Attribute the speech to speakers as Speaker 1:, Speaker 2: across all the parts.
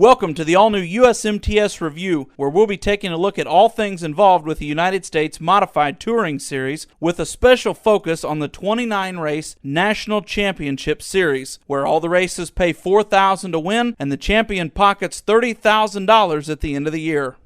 Speaker 1: Welcome to the all-new USMTS Review, where we'll be taking a look at all things involved with the United States Modified Touring Series, with a special focus on the 29-race National Championship Series, where all the races pay $4,000 to win and the champion pockets $30,000 at the end of the year.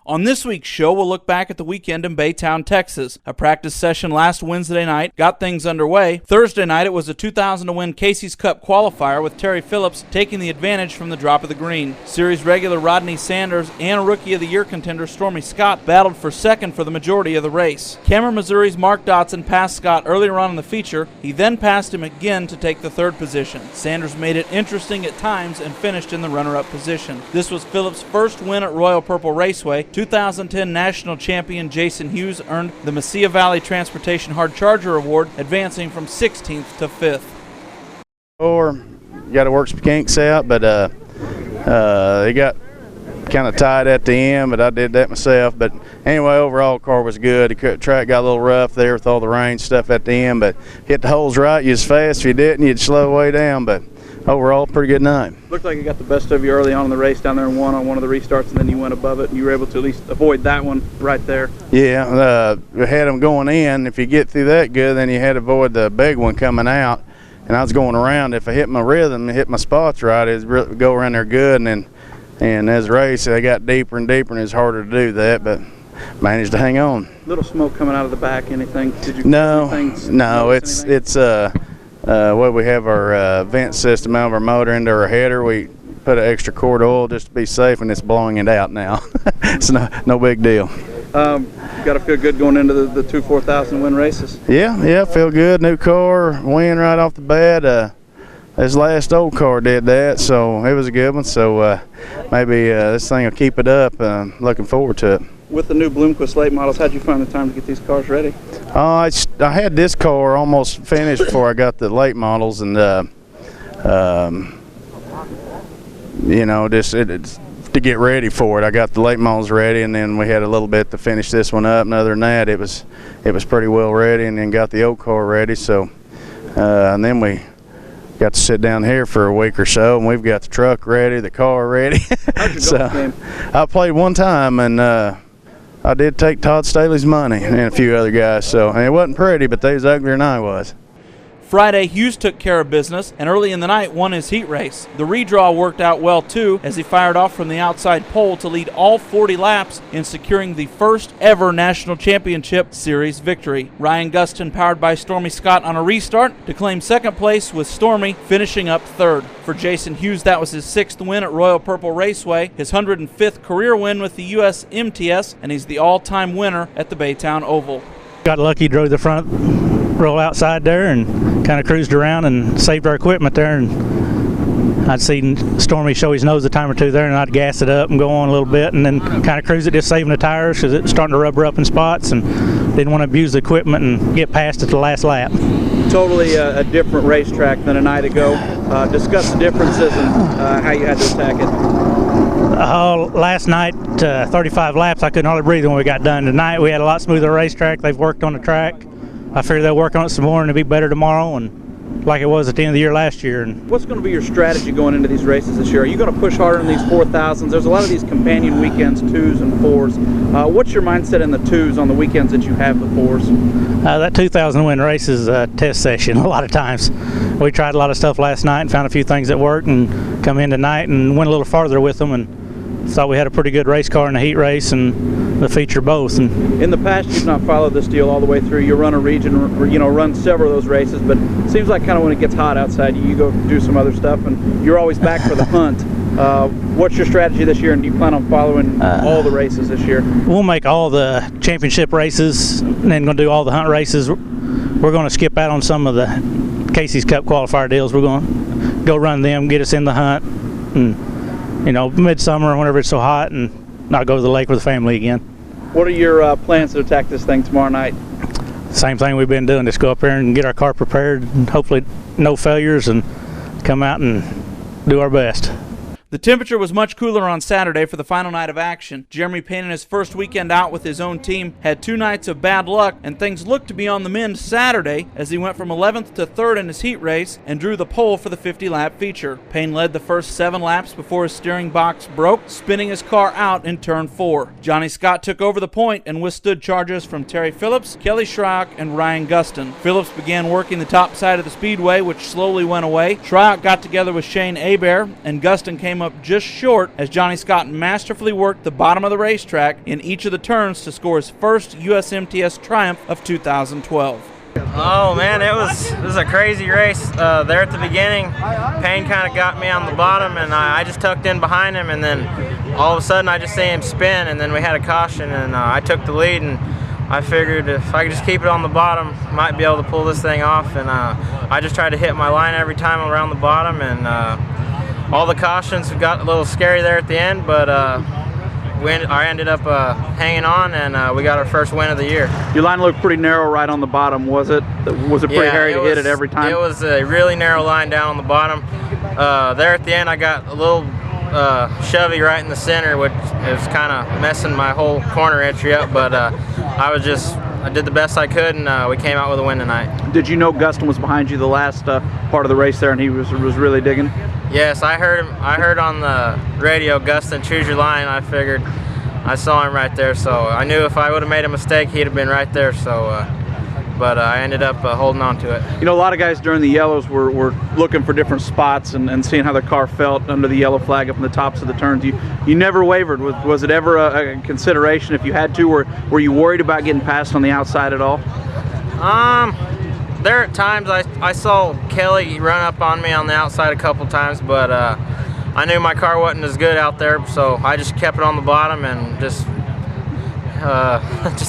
Speaker 1: On this week's show, we'll look back at the weekend in Baytown, Texas. A practice session last Wednesday night got things underway. Thursday night, it was a 2,000 to win Casey's Cup qualifier with Terry Phillips taking the advantage from the drop of the green. Series regular Rodney Sanders and Rookie of the Year contender Stormy Scott battled for second for the majority of the race. Cameron, Missouri's Mark Dotson passed Scott earlier on in the feature. He then passed him again to take the third position. Sanders made it interesting at times and finished in the runner-up position. This was Phillips' first win at Royal Purple Raceway. 2010 National Champion Jason Hughes earned the Mesilla Valley Transportation Hard Charger Award, advancing from 16th to 5th.
Speaker 2: Or you got to work some kinks out, but they got kind of tight at the end, but I did that myself. But anyway, overall the car was good. The track got a little rough there with all the rain stuff at the end, but hit the holes right. You was fast. If you didn't, you'd slow way down. But overall, pretty good night.
Speaker 1: Looked like you got the best of you early on in the race down there and won on one of the restarts, and then you went above it, and you were able to at least avoid that one right there.
Speaker 2: Yeah, we had them going in. If you get through that good, then you had to avoid the big one coming out. And I was going around. If I hit my rhythm and hit my spots right, it would go around there good. And as the race, they got deeper and deeper, and it's harder to do that, but managed to hang on.
Speaker 1: Little smoke coming out of the back. Anything? Did you?
Speaker 2: No. It's well, we have our vent system out of our motor into our header. We put an extra quart of oil just to be safe, and it's blowing it out now. It's no big deal.
Speaker 1: You got to feel good going into the two 4,000 win races.
Speaker 2: Yeah, feel good. New car, win right off the bat. This last old car did that, so it was a good one. So maybe this thing will keep it up. Looking forward to it.
Speaker 1: With the new Bloomquist late models, how'd you find the time to get these cars ready?
Speaker 2: I had this car almost finished before I got the late models, and you know, just to get ready for it. I got the late models ready, and then we had a little bit to finish this one up. And other than that, it was pretty well ready, and then got the old car ready. So and then we got to sit down here for a week or so, and we've got the truck ready, the car ready.
Speaker 1: How'd your golf game?
Speaker 2: I played one time, and I did take Todd Staley's money and a few other guys, so and it wasn't pretty, but they was uglier than I was.
Speaker 1: Friday, Hughes took care of business and early in the night won his heat race. The redraw worked out well too, as he fired off from the outside pole to lead all 40 laps in securing the first ever National Championship Series victory. Ryan Gustin, powered by Stormy Scott on a restart, to claim second place, with Stormy finishing up third. For Jason Hughes, that was his 6th win at Royal Purple Raceway, his 105th career win with the USMTS, and he's the all-time winner at the Baytown Oval.
Speaker 3: Got lucky, drove the front row outside there and kind of cruised around and saved our equipment there. And I'd seen Stormy show his nose a time or two there, and I'd gas it up and go on a little bit and then kind of cruise it, just saving the tires because it's starting to rubber up in spots, and didn't want to abuse the equipment and get past it to the last lap.
Speaker 1: Totally a different racetrack than a night ago. Discuss the differences and how you had to attack it.
Speaker 3: Last night, 35 laps, I couldn't hardly breathe when we got done. Tonight we had a lot smoother racetrack. They've worked on the track. I figure they'll work on it some more and it'll be better tomorrow, and like it was at the end of the year last year. And
Speaker 1: what's going to be your strategy going into these races this year? Are you going to push harder in these 4,000s? There's a lot of these companion weekends, 2s and 4s. What's your mindset in the 2s on the weekends that you have the 4s?
Speaker 3: That 2,000 win race is a test session a lot of times. We tried a lot of stuff last night and found a few things that worked, and come in tonight and went a little farther with them, and thought we had a pretty good race car in the heat race and the feature both. And
Speaker 1: in the past, you've not followed this deal all the way through. You run a region, or, you know, run several of those races, but it seems like kind of when it gets hot outside, you go do some other stuff, and you're always back for the hunt. What's your strategy this year, and do you plan on following all the races this year?
Speaker 3: We'll make all the championship races, and then going to do all the hunt races. We're going to skip out on some of the Casey's Cup qualifier deals. We're going to go run them, get us in the hunt, and you know, midsummer, whenever it's so hot, and not go to the lake with the family again.
Speaker 1: What are your plans to attack this thing tomorrow night?
Speaker 3: Same thing we've been doing, just go up there and get our car prepared, and hopefully no failures, and come out and do our best.
Speaker 1: The temperature was much cooler on Saturday for the final night of action. Jeremy Payne, in his first weekend out with his own team, had 2 nights of bad luck, and things looked to be on the mend Saturday as he went from 11th to 3rd in his heat race and drew the pole for the 50-lap feature. Payne led the first 7 laps before his steering box broke, spinning his car out in turn 4. Johnny Scott took over the point and withstood charges from Terry Phillips, Kelly Shryock, and Ryan Gustin. Phillips began working the top side of the speedway, which slowly went away. Shryock got together with Shane Hebert, and Gustin came up just short as Johnny Scott masterfully worked the bottom of the racetrack in each of the turns to score his first USMTS triumph of 2012.
Speaker 4: Oh man, it was a crazy race there at the beginning. Payne kind of got me on the bottom, and I just tucked in behind him, and then all of a sudden I just see him spin, and then we had a caution, and I took the lead, and I figured if I could just keep it on the bottom, I might be able to pull this thing off, and I just tried to hit my line every time around the bottom, and all the cautions got a little scary there at the end, but I ended up hanging on, and we got our first win of the year.
Speaker 1: Your line looked pretty narrow right on the bottom, was it? Was it pretty hairy to hit it every time?
Speaker 4: It was a really narrow line down on the bottom. There at the end, I got a little Chevy right in the center, which is kind of messing my whole corner entry up, but I did the best I could, and we came out with a win tonight.
Speaker 1: Did you know Gustin was behind you the last part of the race there, and he was really digging?
Speaker 4: Yes, I heard him. I heard on the radio, Gustin, choose your line. I figured I saw him right there, so I knew if I would have made a mistake, he'd have been right there. So, but I ended up holding on to it.
Speaker 1: You know, a lot of guys during the yellows were looking for different spots and seeing how their car felt under the yellow flag up in the tops of the turns. You never wavered. Was it ever a consideration if you had to? Were you worried about getting passed on the outside at all?
Speaker 4: There at times I saw Kelly run up on me on the outside a couple times, but I knew my car wasn't as good out there, so I just kept it on the bottom and just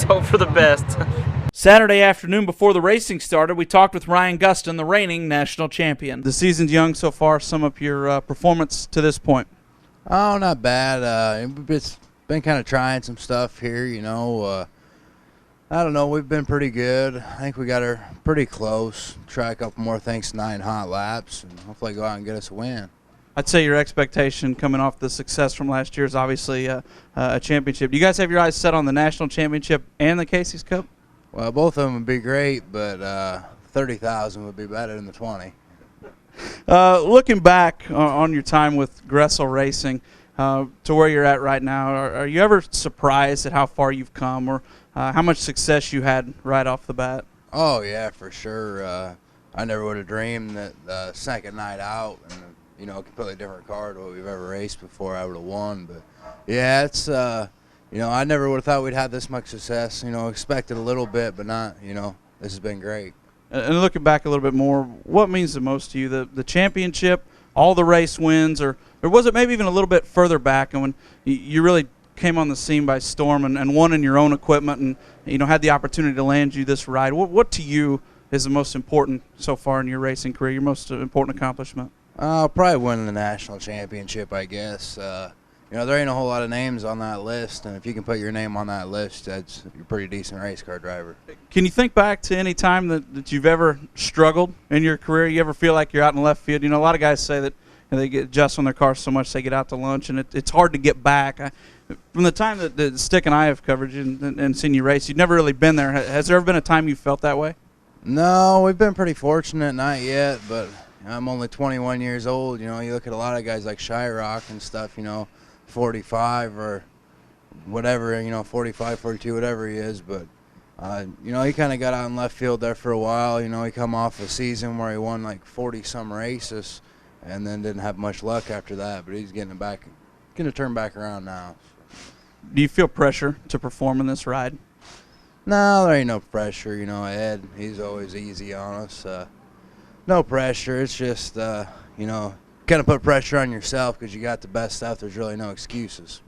Speaker 4: hope for the best.
Speaker 1: Saturday afternoon before the racing started, we talked with Ryan Gustin, the reigning national champion. The season's young so far. Sum up your performance to this point.
Speaker 5: Oh, not bad. It's been kind of trying some stuff here, you know. I don't know. We've been pretty good. I think we got her pretty close. Try a couple more things tonight in hot laps, and hopefully go out and get us a win.
Speaker 1: I'd say your expectation coming off the success from last year is obviously a championship. Do you guys have your eyes set on the national championship and the Casey's Cup?
Speaker 5: Well, both of them would be great, but 30,000 would be better than the 20.
Speaker 1: Looking back on your time with Gressel Racing to where you're at right now, are you ever surprised at how far you've come or how much success you had right off the bat?
Speaker 5: Oh, yeah, for sure. I never would have dreamed that the second night out, and you know, a completely different car to what we've ever raced before, I would have won. But, yeah, it's, you know, I never would have thought we'd have this much success. You know, expected a little bit, but not, you know, this has been great.
Speaker 1: And looking back a little bit more, what means the most to you? The championship, all the race wins, or was it maybe even a little bit further back and when you really came on the scene by storm and won in your own equipment and, you know, had the opportunity to land you this ride? What to you is the most important so far in your racing career, your most important accomplishment?
Speaker 5: Probably winning the national championship, I guess. You know, there ain't a whole lot of names on that list, and if you can put your name on that list, you're a pretty decent race car driver.
Speaker 1: Can you think back to any time that you've ever struggled in your career? You ever feel like you're out in left field? You know, a lot of guys say that they get adjust on their cars so much they get out to lunch, and it's hard to get back. From the time that Stick and I have covered you and seen you race, you've never really been there. Has there ever been a time you felt that way?
Speaker 5: No, we've been pretty fortunate, not yet, but I'm only 21 years old. You know, you look at a lot of guys like Shyrock and stuff, you know, 45 or whatever, you know, 45, 42, whatever he is. But, you know, he kind of got out in left field there for a while. You know, he come off a season where he won like 40-some races and then didn't have much luck after that. But he's getting to turn back around now.
Speaker 1: Do you feel pressure to perform in this ride?
Speaker 5: No, there ain't no pressure. You know, Ed, he's always easy on us. No pressure. It's just, you know, kind of put pressure on yourself because you got the best stuff. There's really no excuses.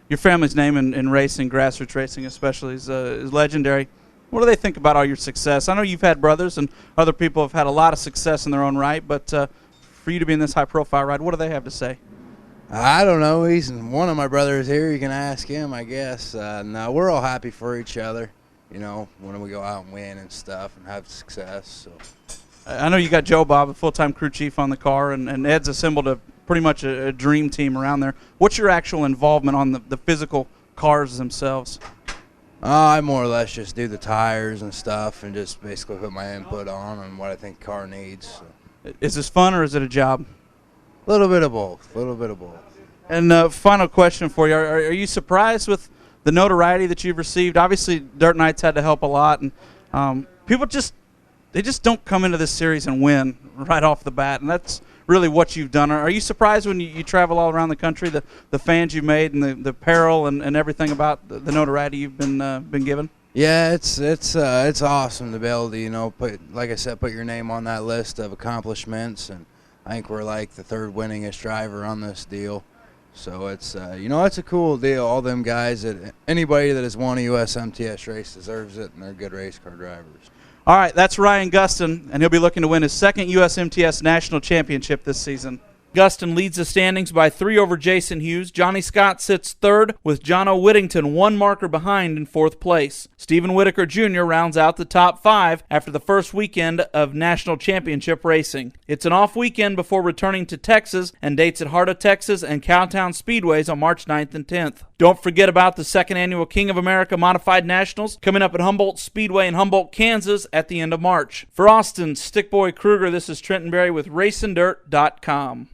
Speaker 1: Your family's name in racing, grassroots racing especially, is legendary. What do they think about all your success? I know you've had brothers and other people have had a lot of success in their own right, but for you to be in this high-profile ride, what do they have to say?
Speaker 5: I don't know. He's one of my brothers here. You can ask him, I guess. No, we're all happy for each other, you know, when we go out and win and stuff and have success. So.
Speaker 1: I know you got Joe Bob, a full-time crew chief on the car, and Ed's assembled a pretty much a dream team around there. What's your actual involvement on the physical cars themselves?
Speaker 5: I more or less just do the tires and stuff and just basically put my input on what I think the car needs. So.
Speaker 1: Is this fun or is it a job?
Speaker 5: A little bit of both.
Speaker 1: And final question for you. Are you surprised with the notoriety that you've received? Obviously, Dirt Nights had to help a lot, and people just don't come into this series and win right off the bat, and that's really what you've done. Are you surprised when you travel all around the country, the fans you made and the apparel and everything about the notoriety you've been given?
Speaker 5: Yeah, it's awesome to be able to put your name on that list of accomplishments, and I think we're like the third winningest driver on this deal. So it's it's a cool deal. All them guys, anybody that has won a USMTS race deserves it, and they're good race car drivers.
Speaker 1: All right, that's Ryan Gustin, and he'll be looking to win his second USMTS National Championship this season. Gustin leads the standings by 3 over Jason Hughes. Johnny Scott sits third, with Jono Whittington 1 marker behind in 4th place. Stephen Whitaker Jr. rounds out the top 5 after the first weekend of National Championship racing. It's an off weekend before returning to Texas, and dates at Heart of Texas and Cowtown Speedways on March 9th and 10th. Don't forget about the 2nd Annual King of America Modified Nationals coming up at Humboldt Speedway in Humboldt, Kansas at the end of March. For Austin Stickboy Kruger, this is Trenton Berry with RacinDirt.com.